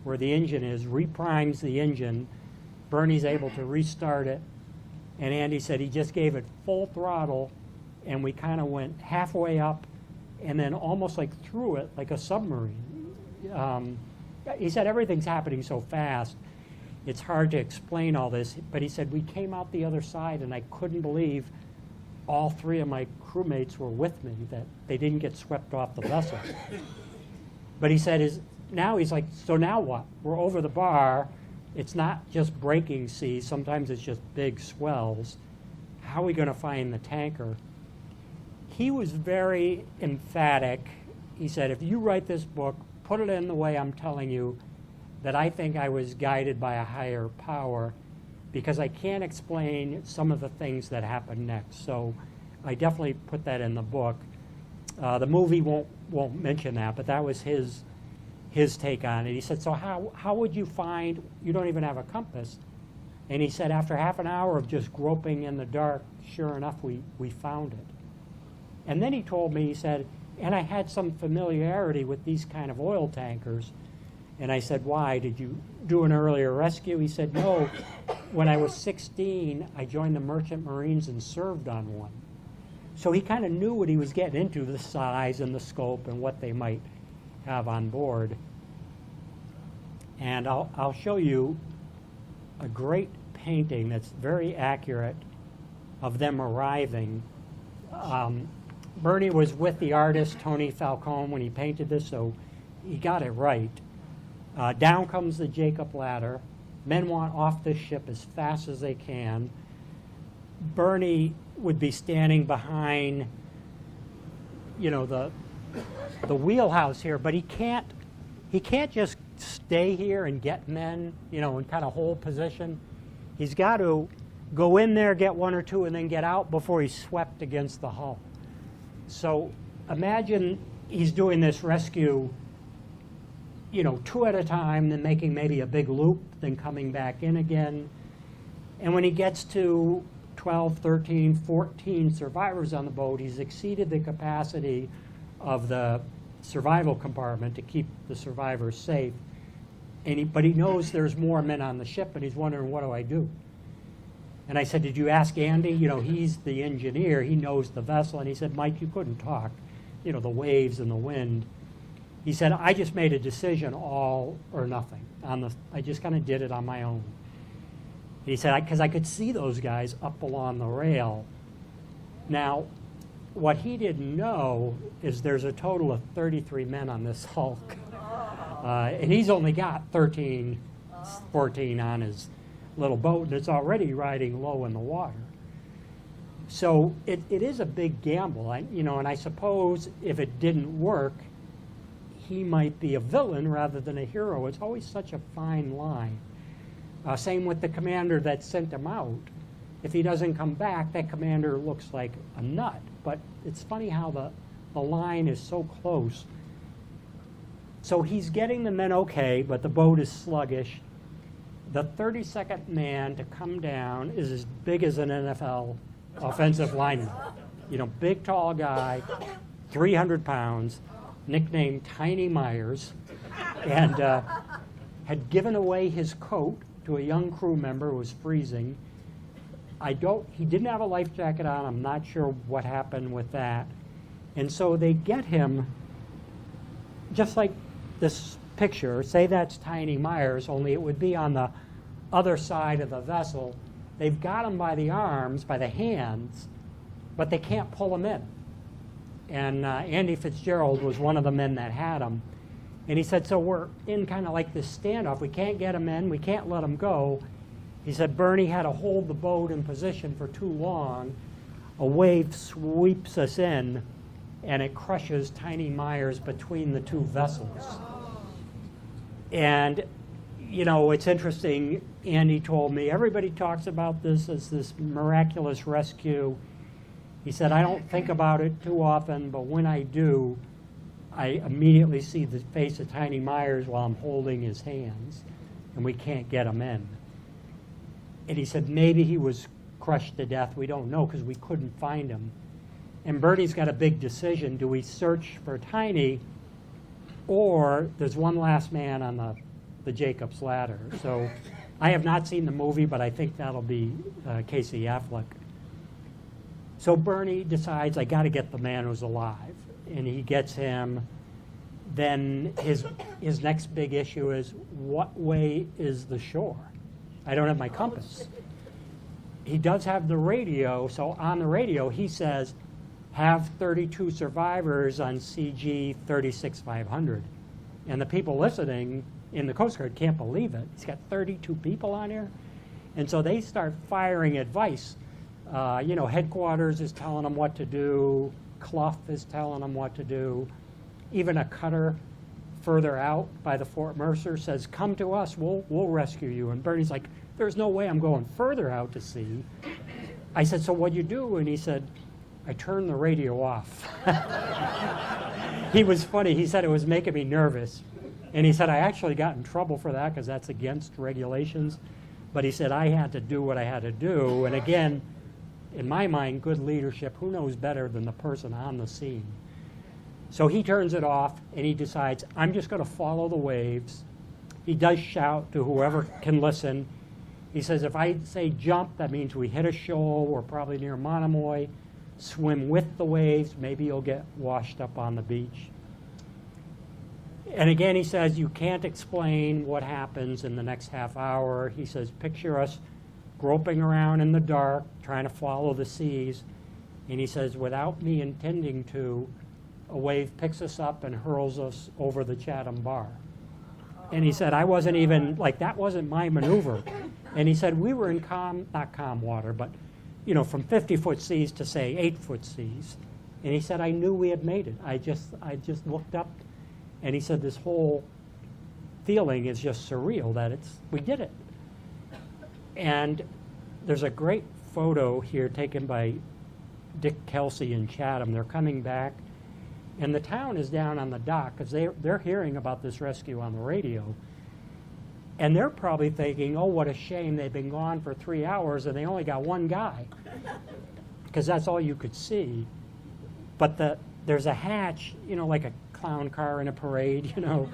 where the engine is, reprimes the engine. Bernie's able to restart it, and Andy said he just gave it full throttle, and we kind of went halfway up and then almost like through it like a submarine. He said everything's happening so fast, it's hard to explain all this, but he said we came out the other side and I couldn't believe all 3 of my crewmates were with me, that they didn't get swept off the vessel. But he said, now he's like, so now what? We're over the bar. It's not just breaking seas. Sometimes it's just big swells. How are we going to find the tanker? He was very emphatic. He said, if you write this book, put it in the way I'm telling you, that I think I was guided by a higher power, because I can't explain some of the things that happened next. So I definitely put that in the book. The movie won't mention that, but that was his take on it. He said, so how would you find, you don't even have a compass? And he said, after half an hour of just groping in the dark, sure enough, we found it. And then he told me, he said, and I had some familiarity with these kind of oil tankers. And I said, why? Did you do an earlier rescue? He said, no. When I was 16, I joined the Merchant Marines and served on one. So he kind of knew what he was getting into, the size and the scope and what they might have on board. And I'll show you a great painting that's very accurate of them arriving. Bernie was with the artist, Tony Falcone, when he painted this, so he got it right. Down comes the Jacob ladder. Men want off this ship as fast as they can. Bernie would be standing behind, the wheelhouse here, but he can't just stay here and get men, and kind of hold position. He's got to go in there, get 1 or 2, and then get out before he's swept against the hull. So imagine he's doing this rescue, you know, 2 at a time, then making maybe a big loop, then coming back in again. And when he gets to 12, 13, 14 survivors on the boat, he's exceeded the capacity of the survival compartment to keep the survivors safe. But he knows there's more men on the ship, and he's wondering, what do I do? And I said, did you ask Andy? You know, he's the engineer. He knows the vessel. And he said, Mike, you couldn't talk. You know, the waves and the wind. He said, I just made a decision, all or nothing. I just kind of did it on my own. He said, because I could see those guys up along the rail. Now, what he didn't know is there's a total of 33 men on this hulk. And he's only got 13, 14 on his little boat, and it's already riding low in the water. So it is a big gamble, you know, and I suppose if it didn't work, he might be a villain rather than a hero. It's always such a fine line. Same with the commander that sent him out. If he doesn't come back, that commander looks like a nut. But it's funny how the line is so close. So he's getting the men okay, but the boat is sluggish. The 32nd man to come down is as big as an NFL offensive lineman. You know, big, tall guy, 300 pounds, nicknamed Tiny Myers, and had given away his coat to a young crew member who was freezing. He didn't have a life jacket on. I'm not sure what happened with that. And so they get him, just like this picture, say that's Tiny Myers, only it would be on the other side of the vessel. They've got him by the arms, by the hands, but they can't pull him in. And Andy Fitzgerald was one of the men that had him. And he said, so we're in kind of like this standoff. We can't get him in. We can't let him go. He said Bernie had to hold the boat in position for too long. A wave sweeps us in, and it crushes Tiny Myers between the two vessels. And, you know, it's interesting, Andy told me, everybody talks about this as this miraculous rescue. He said, I don't think about it too often, but when I do, I immediately see the face of Tiny Myers while I'm holding his hands, and we can't get him in. And he said, maybe he was crushed to death. We don't know because we couldn't find him. And Bernie's got a big decision. Do we search for Tiny, or there's one last man on the Jacob's Ladder? So I have not seen the movie, but I think that'll be Casey Affleck. So Bernie decides, I got to get the man who's alive. And he gets him. Then his next big issue is, what way is the shore? I don't have my compass. He does have the radio, so on the radio he says, have 32 survivors on CG 36500. And the people listening in the Coast Guard can't believe it. He's got 32 people on here. And so they start firing advice. You know, headquarters is telling them what to do. Clough is telling them what to do. Even a cutter further out by the Fort Mercer says, come to us, we'll rescue you. And Bernie's like, there's no way I'm going further out to sea. I said, so what'd you do? And he said, I turned the radio off. He was funny. He said it was making me nervous. And he said, I actually got in trouble for that because that's against regulations. But he said, I had to do what I had to do. And again, in my mind, good leadership, who knows better than the person on the scene? So he turns it off, and he decides, I'm just going to follow the waves. He does shout to whoever can listen. He says, if I say jump, that means we hit a shoal. We're probably near Monomoy. Swim with the waves. Maybe you'll get washed up on the beach. And again, he says, you can't explain what happens in the next half hour. He says, picture us groping around in the dark, trying to follow the seas. And he says, without me intending to, a wave picks us up and hurls us over the Chatham Bar. And he said, I wasn't even, like, that wasn't my maneuver. And he said, we were in not calm water, but, you know, from 50-foot seas to, say, 8-foot seas. And he said, I knew we had made it. I just looked up, and he said, this whole feeling is just surreal that we did it. And there's a great photo here taken by Dick Kelsey in Chatham. They're coming back, and the town is down on the dock because they're hearing about this rescue on the radio. And they're probably thinking, oh, what a shame, they've been gone for 3 hours and they only got one guy, because that's all you could see. But there's a hatch, you know, like a clown car in a parade, you know.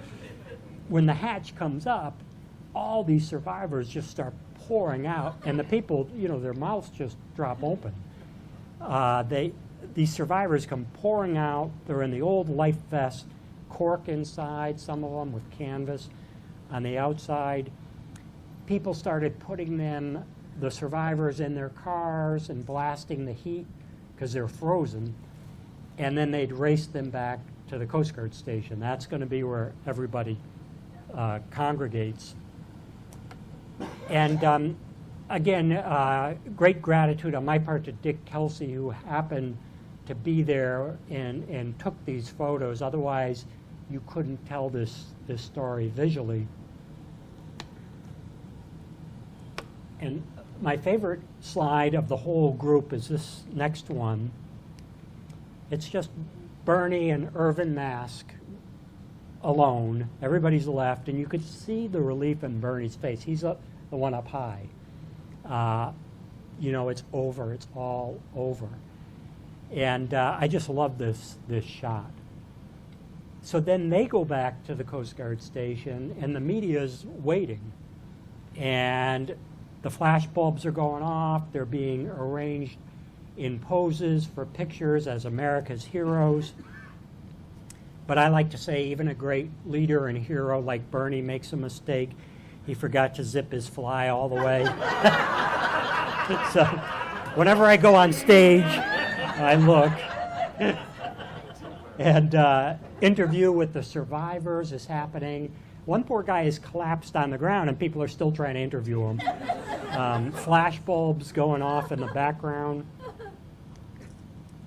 When the hatch comes up, all these survivors just start pouring out, and the people, you know, their mouths just drop open. These survivors come pouring out. They're in the old life vest, cork inside, some of them with canvas on the outside. People started putting the survivors in their cars and blasting the heat because they're frozen, and then they'd race them back to the Coast Guard station. That's going to be where everybody congregates. And again, great gratitude on my part to Dick Kelsey, who happened to be there and took these photos. Otherwise, you couldn't tell this story visually. And my favorite slide of the whole group is this next one. It's just Bernie and Irvin Mask alone. Everybody's left, and you could see the relief in Bernie's face. He's the one up high. You know, it's over. It's all over. And I just love this shot. So then they go back to the Coast Guard station, and the media's waiting. And the flash bulbs are going off. They're being arranged in poses for pictures as America's heroes. But I like to say even a great leader and hero like Bernie makes a mistake. He forgot to zip his fly all the way. So whenever I go on stage, I look. And interview with the survivors is happening. One poor guy is collapsed on the ground, and people are still trying to interview him. Flash bulbs going off in the background.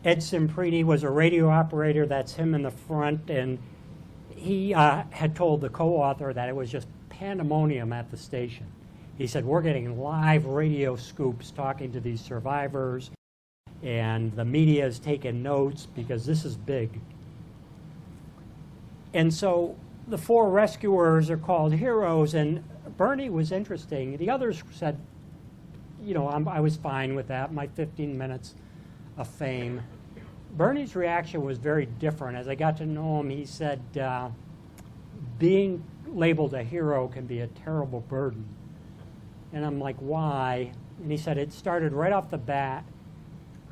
Ed Cimprini was a radio operator. That's him in the front, and he had told the co-author that it was just pandemonium at the station. He said, we're getting live radio scoops talking to these survivors, and the media is taking notes because this is big. And so the 4 rescuers are called heroes, and Bernie was interesting. The others said, you know, I was fine with that, my 15 minutes of fame. Bernie's reaction was very different. As I got to know him, he said, being labeled a hero can be a terrible burden. And I'm like, why? And he said, it started right off the bat.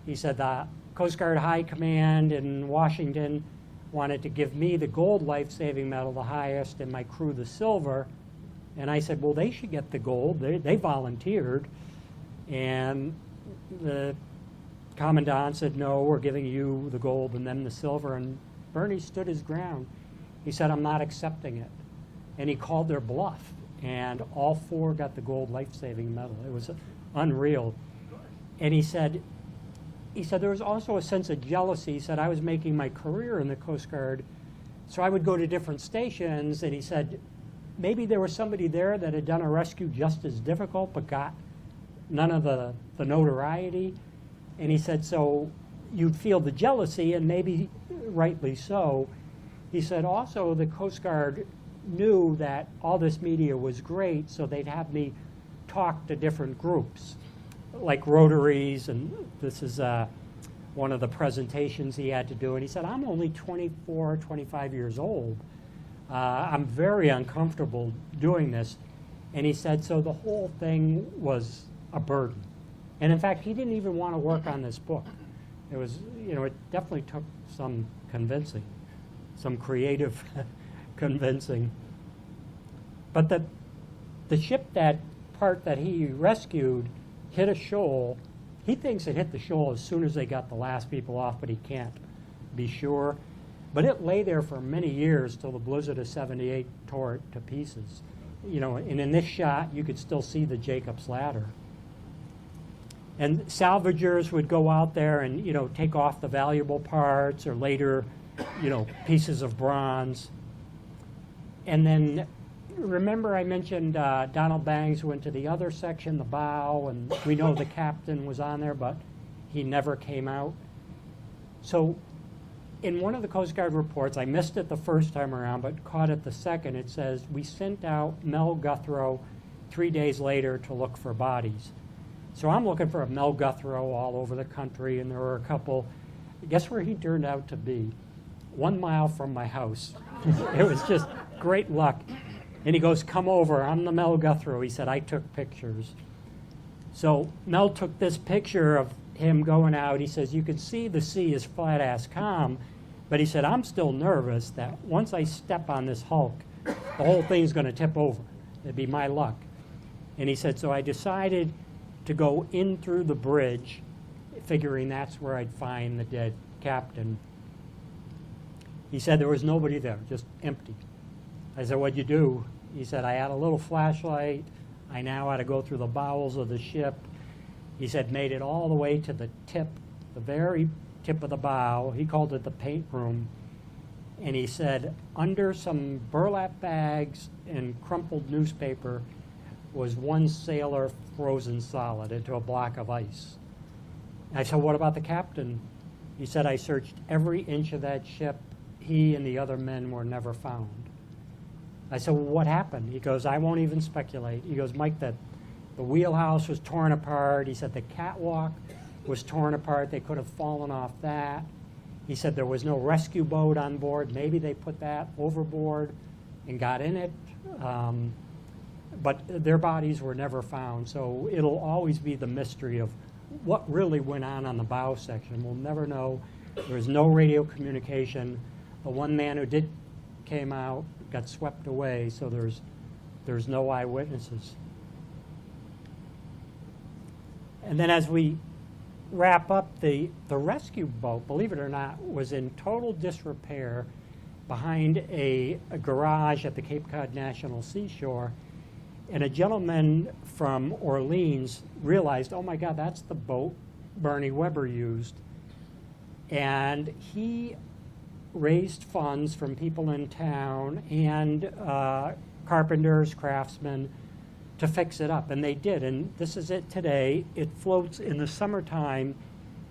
He said, the Coast Guard High Command in Washington wanted to give me the gold life-saving medal, the highest, and my crew the silver. And I said, well, they should get the gold. They volunteered. And the commandant said, no, we're giving you the gold and then the silver. And Bernie stood his ground. He said, I'm not accepting it. And he called their bluff. And all 4 got the gold life-saving medal. It was unreal. And he said there was also a sense of jealousy. He said, I was making my career in the Coast Guard, so I would go to different stations, and he said, maybe there was somebody there that had done a rescue just as difficult but got none of the notoriety. And he said, so you'd feel the jealousy, and maybe rightly so. He said, also, the Coast Guard knew that all this media was great, so they'd have me talk to different groups, like Rotaries, and this is one of the presentations he had to do. And he said, I'm only 24, 25 years old. I'm very uncomfortable doing this. And he said, so the whole thing was a burden. And in fact, he didn't even want to work on this book. It was, you know, it definitely took some convincing, some creative convincing. But the ship, that part that he rescued, hit a shoal. He thinks it hit the shoal as soon as they got the last people off, but he can't be sure. But it lay there for many years till the blizzard of '78 tore it to pieces. You know, and in this shot, you could still see the Jacob's Ladder. And salvagers would go out there and, you know, take off the valuable parts, or later, you know, pieces of bronze. And then, remember I mentioned Donald Bangs went to the other section, the bow, and we know the captain was on there, but he never came out. So in one of the Coast Guard reports, I missed it the first time around, but caught it the second, it says, we sent out Mel Guthrow 3 days later to look for bodies. So I'm looking for a Mel Guthrow all over the country, and there were a couple. Guess where he turned out to be? 1 mile from my house. It was just great luck. And he goes, come over, I'm the Mel Guthrow. He said, I took pictures. So Mel took this picture of him going out. He says, you can see the sea is flat-ass calm, but he said, I'm still nervous that once I step on this hulk, the whole thing's going to tip over. It'd be my luck. And he said, so I decided to go in through the bridge, figuring that's where I'd find the dead captain. He said there was nobody there, just empty. I said, what'd you do? He said, I had a little flashlight. I now had to go through the bowels of the ship. He said, made it all the way to the tip, the very tip of the bow. He called it the paint room. And he said, under some burlap bags and crumpled newspaper was one sailor frozen solid into a block of ice. I said, what about the captain? He said, I searched every inch of that ship. He and the other men were never found. I said, well, what happened? He goes, I won't even speculate. He goes, Mike, the wheelhouse was torn apart. He said the catwalk was torn apart. They could have fallen off that. He said there was no rescue boat on board. Maybe they put that overboard and got in it. But their bodies were never found. So it'll always be the mystery of what really went on the bow section. We'll never know. There was no radio communication. The one man who did came out got swept away, so there's no eyewitnesses. And then as we wrap up, the rescue boat, believe it or not, was in total disrepair behind a garage at the Cape Cod National Seashore. And a gentleman from Orleans realized, oh my God, that's the boat Bernie Weber used. And he raised funds from people in town and carpenters, craftsmen to fix it up. And they did. And this is it today. It floats in the summertime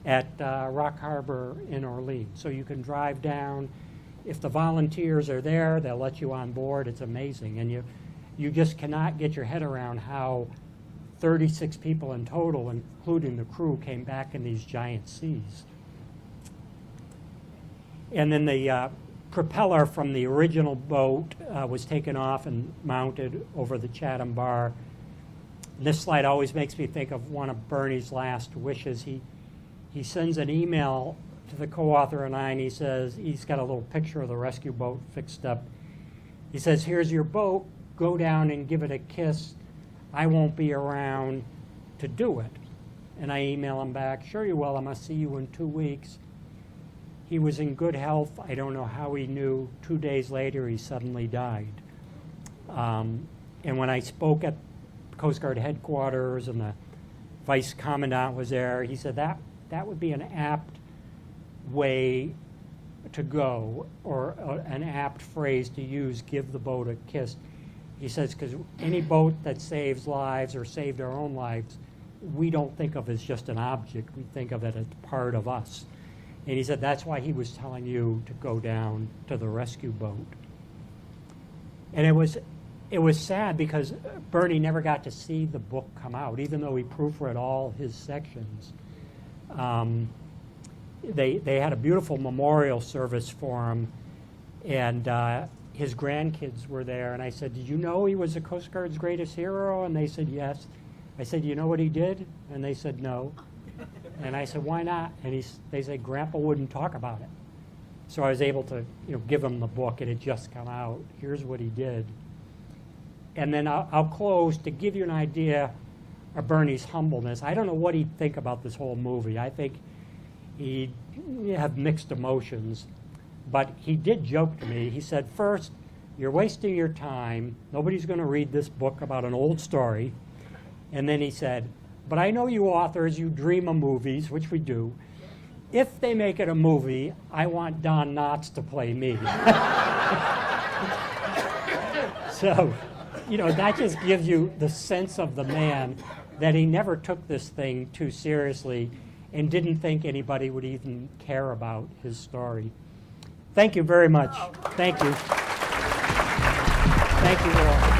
at Rock Harbor in Orleans. So you can drive down. If the volunteers are there, they'll let you on board. It's amazing. And you just cannot get your head around how 36 people in total, including the crew, came back in these giant seas. And then the propeller from the original boat was taken off and mounted over the Chatham bar. This slide always makes me think of one of Bernie's last wishes. He sends an email to the co-author and I, and he says, he's got a little picture of the rescue boat fixed up. He says, here's your boat. Go down and give it a kiss. I won't be around to do it. And I email him back, sure you will. I'm going to see you in 2 weeks. He was in good health. I don't know how he knew. 2 days later, he suddenly died. And when I spoke at Coast Guard headquarters and the vice commandant was there, he said that would be an apt way to go, or an apt phrase to use, give the boat a kiss. He says, because any boat that saves lives or saved our own lives, we don't think of as just an object. We think of it as part of us. And he said, that's why he was telling you to go down to the rescue boat. And it was sad because Bernie never got to see the book come out, even though he proofread all his sections. They had a beautiful memorial service for him, and his grandkids were there. And I said, did you know he was the Coast Guard's greatest hero? And they said, yes. I said, you know what he did? And they said, no. And I said, why not? And they said, Grandpa wouldn't talk about it. So I was able to give him the book. It had just come out. Here's what he did. And then I'll close to give you an idea of Bernie's humbleness. I don't know what he'd think about this whole movie. I think he'd have mixed emotions. But he did joke to me. He said, first, you're wasting your time. Nobody's going to read this book about an old story. And then he said, but I know you authors, you dream of movies, which we do. If they make it a movie, I want Don Knotts to play me. So, that just gives you the sense of the man, that he never took this thing too seriously. and didn't think anybody would even care about his story. Thank you very much. Thank you. Thank you all.